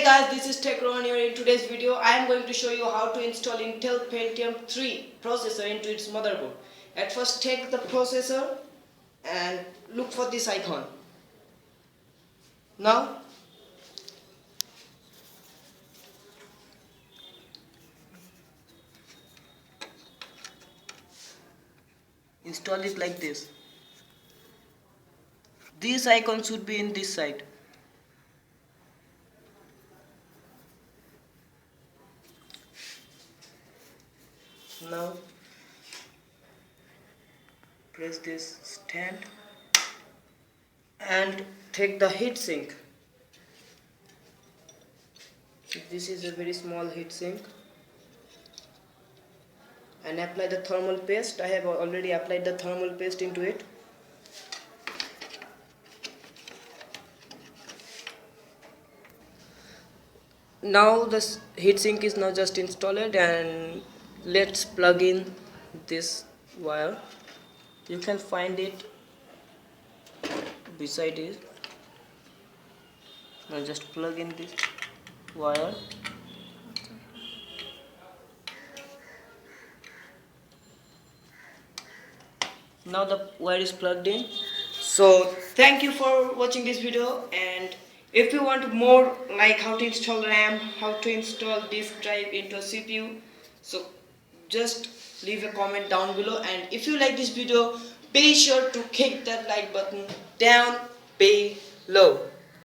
guys, this is TechRon here. In today's video, I am going to show you how to install Intel Pentium 3 processor into its motherboard. At first, take the processor and look for this icon. Now, install it like this. This icon should be in this side. Now press this stand and take the heatsink. This is a very small heatsink, and apply the thermal paste. I have already applied the thermal paste into it. Now this heatsink is now just installed, and let's plug in this wire. You can find it beside it. Now just plug in this wire. Now the wire is plugged in. So thank you for watching this video, and if you want more like how to install RAM, how to install disk drive into a CPU, so just leave a comment down below. And if you like this video, be sure to click that like button down below.